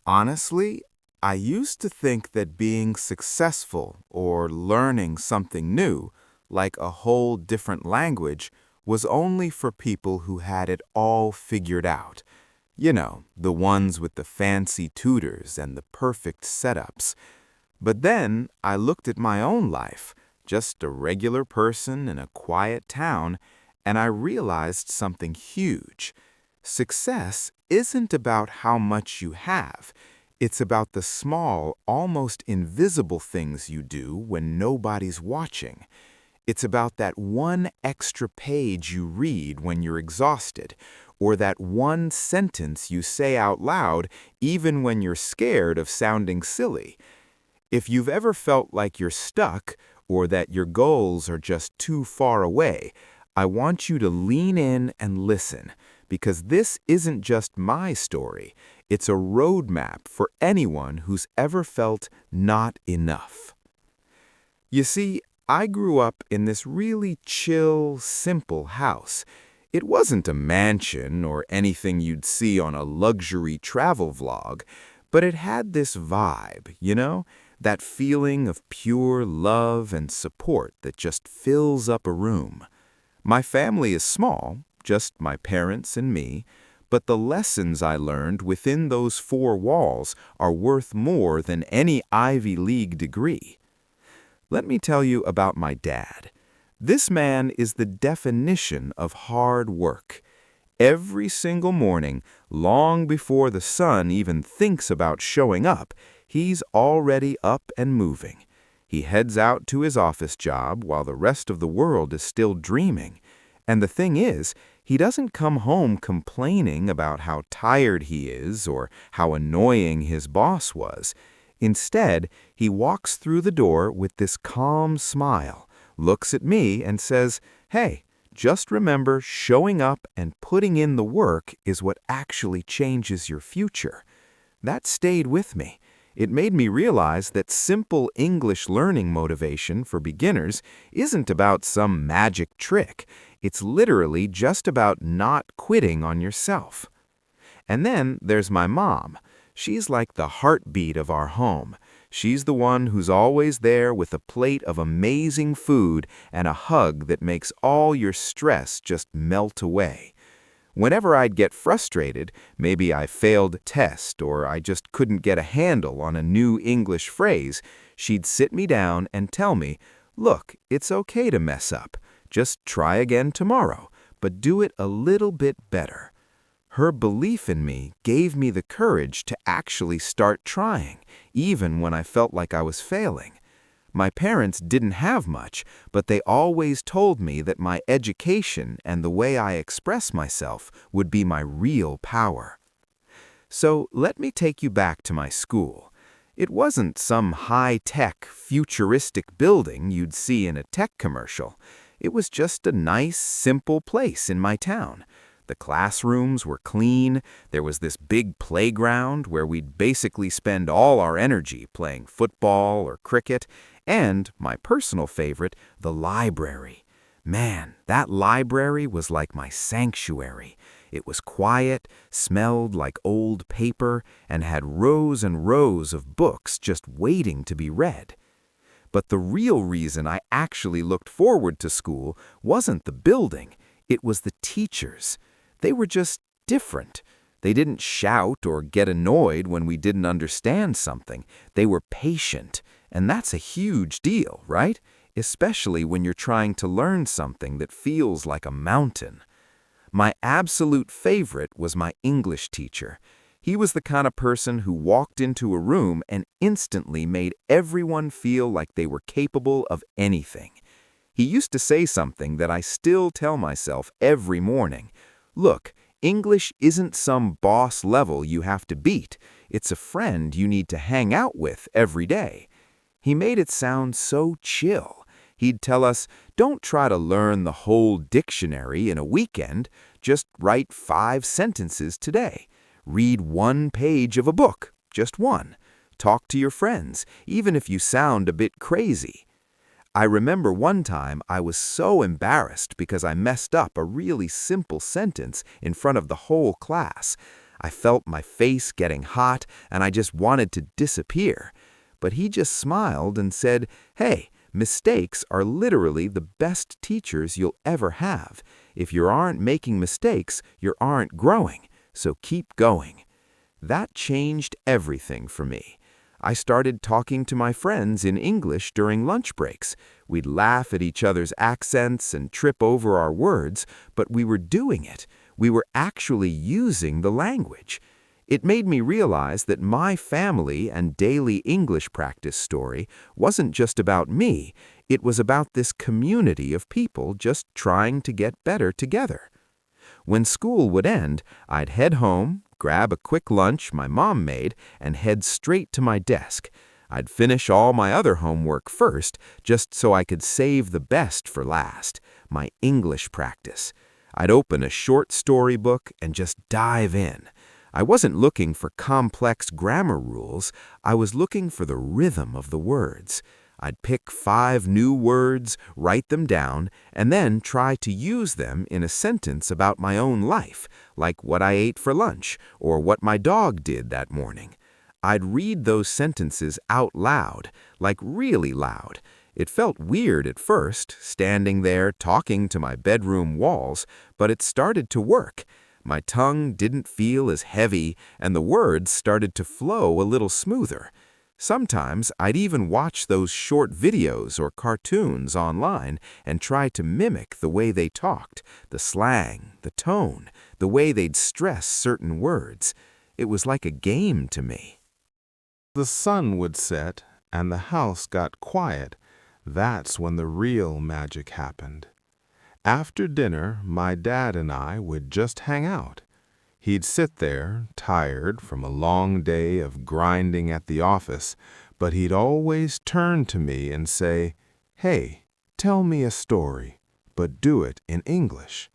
Honestly, I used to think that being successful or learning something new, like a whole different language, was only for people who had it all figured out. You know, the ones with the fancy tutors and the perfect setups. But then I looked at my own life, just a regular person in a quiet town, and I realized something huge. Success isn't about how much you have. It's about the small, almost invisible things you do when nobody's watching. It's about that one extra page you read when you're exhausted, or that one sentence you say out loud even when you're scared of sounding silly. If you've ever felt like you're stuck or that your goals are just too far away, I want you to lean in and listen, because this isn't just my story. It's a roadmap for anyone who's ever felt not enough. You see, I grew up in this really chill, simple house. It wasn't a mansion or anything you'd see on a luxury travel vlog, but it had this vibe, you know? That feeling of pure love and support that just fills up a room. My family is small, just my parents and me, but the lessons I learned within those four walls are worth more than any Ivy League degree. Let me tell you about my dad. This man is the definition of hard work. Every single morning, long before the sun even thinks about showing up, he's already up and moving. He heads out to his office job while the rest of the world is still dreaming. And the thing is, he doesn't come home complaining about how tired he is or how annoying his boss was. Instead, he walks through the door with this calm smile, looks at me and says, "Hey, just remember, showing up and putting in the work is what actually changes your future." That stayed with me. It made me realize that simple English learning motivation for beginners isn't about some magic trick. It's literally just about not quitting on yourself. And then there's my mom. She's like the heartbeat of our home. She's the one who's always there with a plate of amazing food and a hug that makes all your stress just melt away. Whenever I'd get frustrated, maybe I failed a test or I just couldn't get a handle on a new English phrase, she'd sit me down and tell me, "Look, it's okay to mess up. Just try again tomorrow, but do it a little bit better." Her belief in me gave me the courage to actually start trying, even when I felt like I was failing. My parents didn't have much, but they always told me that my education and the way I express myself would be my real power. So let me take you back to my school. It wasn't some high-tech, futuristic building you'd see in a tech commercial. It was just a nice, simple place in my town. The classrooms were clean, there was this big playground where we'd basically spend all our energy playing football or cricket, and, my personal favorite, the library. Man, that library was like my sanctuary. It was quiet, smelled like old paper, and had rows and rows of books just waiting to be read. But the real reason I actually looked forward to school wasn't the building, it was the teachers. They were just different. They didn't shout or get annoyed when we didn't understand something. They were patient, and that's a huge deal, right? Especially when you're trying to learn something that feels like a mountain. My absolute favorite was my English teacher. He was the kind of person who walked into a room and instantly made everyone feel like they were capable of anything. He used to say something that I still tell myself every morning. Look, English isn't some boss level you have to beat. It's a friend you need to hang out with every day. He made it sound so chill. He'd tell us, don't try to learn the whole dictionary in a weekend. Just write 5 sentences today. Read 1 page of a book, just one. Talk to your friends, even if you sound a bit crazy. I remember one time I was so embarrassed because I messed up a really simple sentence in front of the whole class. I felt my face getting hot, and I just wanted to disappear. But he just smiled and said, "Hey, mistakes are literally the best teachers you'll ever have. If you aren't making mistakes, you aren't growing, so keep going." That changed everything for me. I started talking to my friends in English during lunch breaks. We'd laugh at each other's accents and trip over our words, but we were doing it. We were actually using the language. It made me realize that my family and daily English practice story wasn't just about me, it was about this community of people just trying to get better together. When school would end, I'd head home, grab a quick lunch my mom made, and head straight to my desk. I'd finish all my other homework first, just so I could save the best for last, my English practice. I'd open a short storybook and just dive in. I wasn't looking for complex grammar rules, I was looking for the rhythm of the words. I'd pick 5 new words, write them down, and then try to use them in a sentence about my own life, like what I ate for lunch or what my dog did that morning. I'd read those sentences out loud, like really loud. It felt weird at first, standing there talking to my bedroom walls, but it started to work. My tongue didn't feel as heavy, and the words started to flow a little smoother. Sometimes I'd even watch those short videos or cartoons online and try to mimic the way they talked, the slang, the tone, the way they'd stress certain words. It was like a game to me. The sun would set and the house got quiet. That's when the real magic happened. After dinner, my dad and I would just hang out. He'd sit there, tired from a long day of grinding at the office, but he'd always turn to me and say, "Hey, tell me a story, but do it in English."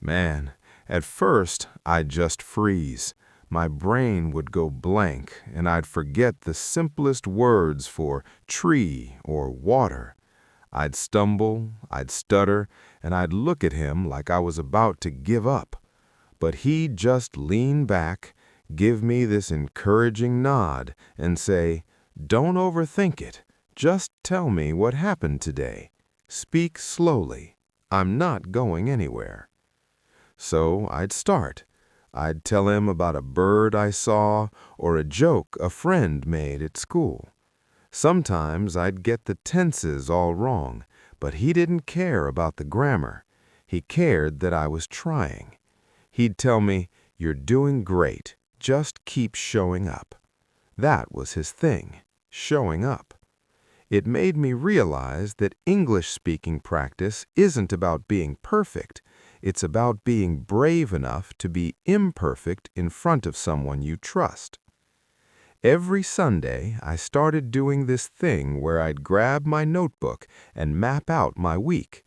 Man, at first I'd just freeze. My brain would go blank, and I'd forget the simplest words for tree or water. I'd stumble, I'd stutter, and I'd look at him like I was about to give up. But he'd just lean back, give me this encouraging nod, and say, "Don't overthink it. Just tell me what happened today. Speak slowly. I'm not going anywhere." So I'd start. I'd tell him about a bird I saw or a joke a friend made at school. Sometimes I'd get the tenses all wrong, but he didn't care about the grammar. He cared that I was trying. He'd tell me, "You're doing great. Just keep showing up." That was his thing, showing up. It made me realize that English-speaking practice isn't about being perfect. It's about being brave enough to be imperfect in front of someone you trust. Every Sunday, I started doing this thing where I'd grab my notebook and map out my week.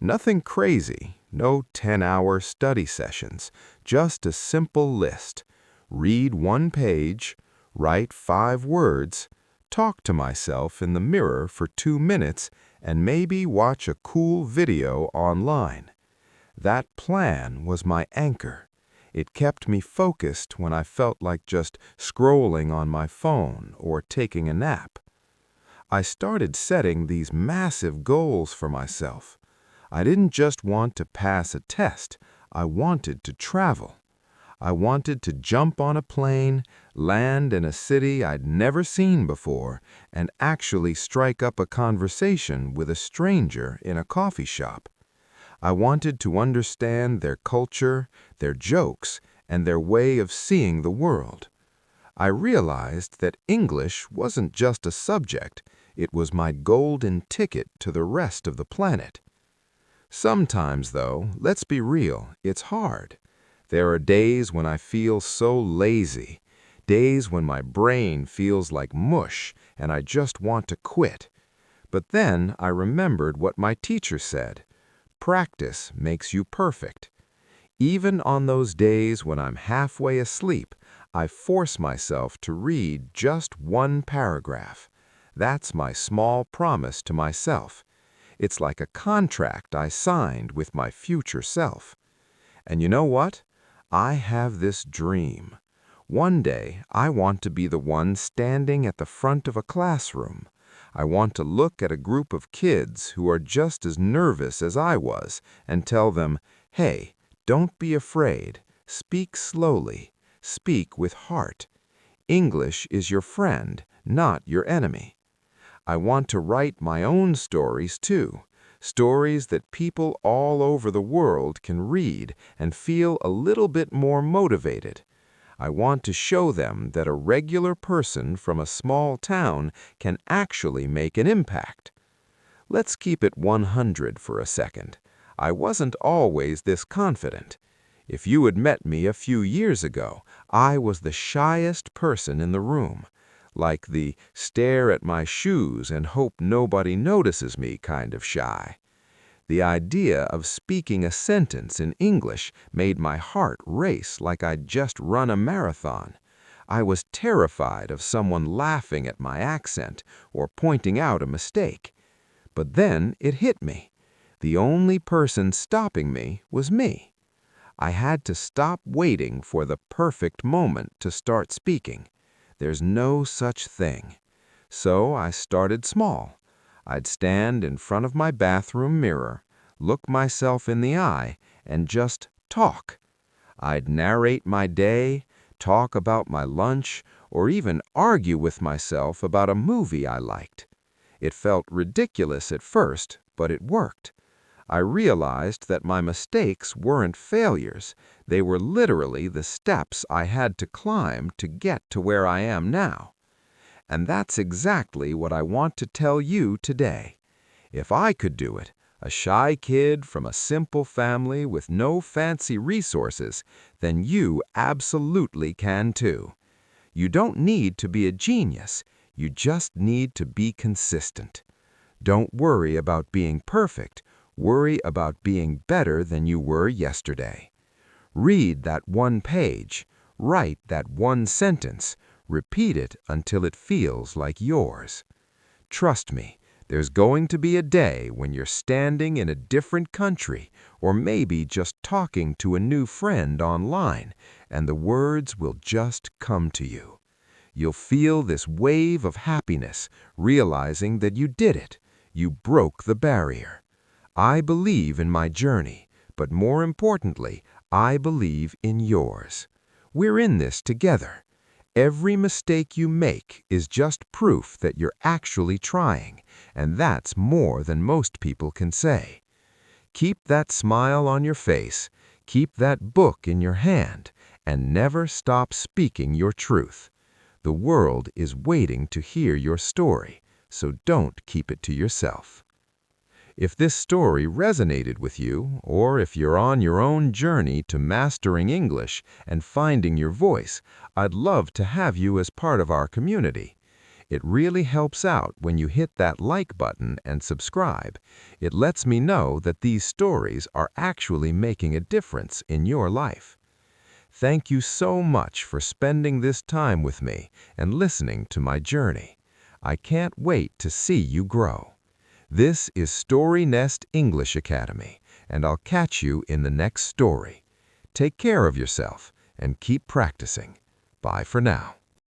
Nothing crazy, no 10-hour study sessions, just a simple list. Read 1 page, write 5 words, talk to myself in the mirror for 2 minutes, and maybe watch a cool video online. That plan was my anchor. It kept me focused when I felt like just scrolling on my phone or taking a nap. I started setting these massive goals for myself. I didn't just want to pass a test, I wanted to travel. I wanted to jump on a plane, land in a city I'd never seen before, and actually strike up a conversation with a stranger in a coffee shop. I wanted to understand their culture, their jokes, and their way of seeing the world. I realized that English wasn't just a subject, it was my golden ticket to the rest of the planet. Sometimes, though, let's be real, it's hard. There are days when I feel so lazy, days when my brain feels like mush and I just want to quit. But then I remembered what my teacher said. Practice makes you perfect. Even on those days when I'm halfway asleep, I force myself to read just 1 paragraph. That's my small promise to myself. It's like a contract I signed with my future self. And you know what? I have this dream. One day, I want to be the one standing at the front of a classroom. I want to look at a group of kids who are just as nervous as I was and tell them, "Hey, don't be afraid. Speak slowly. Speak with heart. English is your friend, not your enemy." I want to write my own stories too, stories that people all over the world can read and feel a little bit more motivated. I want to show them that a regular person from a small town can actually make an impact. Let's keep it 100 for a second. I wasn't always this confident. If you had met me a few years ago, I was the shyest person in the room, like the stare at my shoes and hope nobody notices me kind of shy. The idea of speaking a sentence in English made my heart race like I'd just run a marathon. I was terrified of someone laughing at my accent or pointing out a mistake. But then it hit me. The only person stopping me was me. I had to stop waiting for the perfect moment to start speaking. There's no such thing. So I started small. I'd stand in front of my bathroom mirror, look myself in the eye, and just talk. I'd narrate my day, talk about my lunch, or even argue with myself about a movie I liked. It felt ridiculous at first, but it worked. I realized that my mistakes weren't failures. They were literally the steps I had to climb to get to where I am now. And that's exactly what I want to tell you today. If I could do it, a shy kid from a simple family with no fancy resources, then you absolutely can too. You don't need to be a genius. You just need to be consistent. Don't worry about being perfect. Worry about being better than you were yesterday. Read that one page. Write that one sentence. Repeat it until it feels like yours. Trust me, there's going to be a day when you're standing in a different country or maybe just talking to a new friend online, and the words will just come to you. You'll feel this wave of happiness, realizing that you did it. You broke the barrier. I believe in my journey, but more importantly, I believe in yours. We're in this together. Every mistake you make is just proof that you're actually trying, and that's more than most people can say. Keep that smile on your face, keep that book in your hand, and never stop speaking your truth. The world is waiting to hear your story, so don't keep it to yourself. If this story resonated with you, or if you're on your own journey to mastering English and finding your voice, I'd love to have you as part of our community. It really helps out when you hit that like button and subscribe. It lets me know that these stories are actually making a difference in your life. Thank you so much for spending this time with me and listening to my journey. I can't wait to see you grow. This is StoryNest English Academy, and I'll catch you in the next story. Take care of yourself and keep practicing. Bye for now.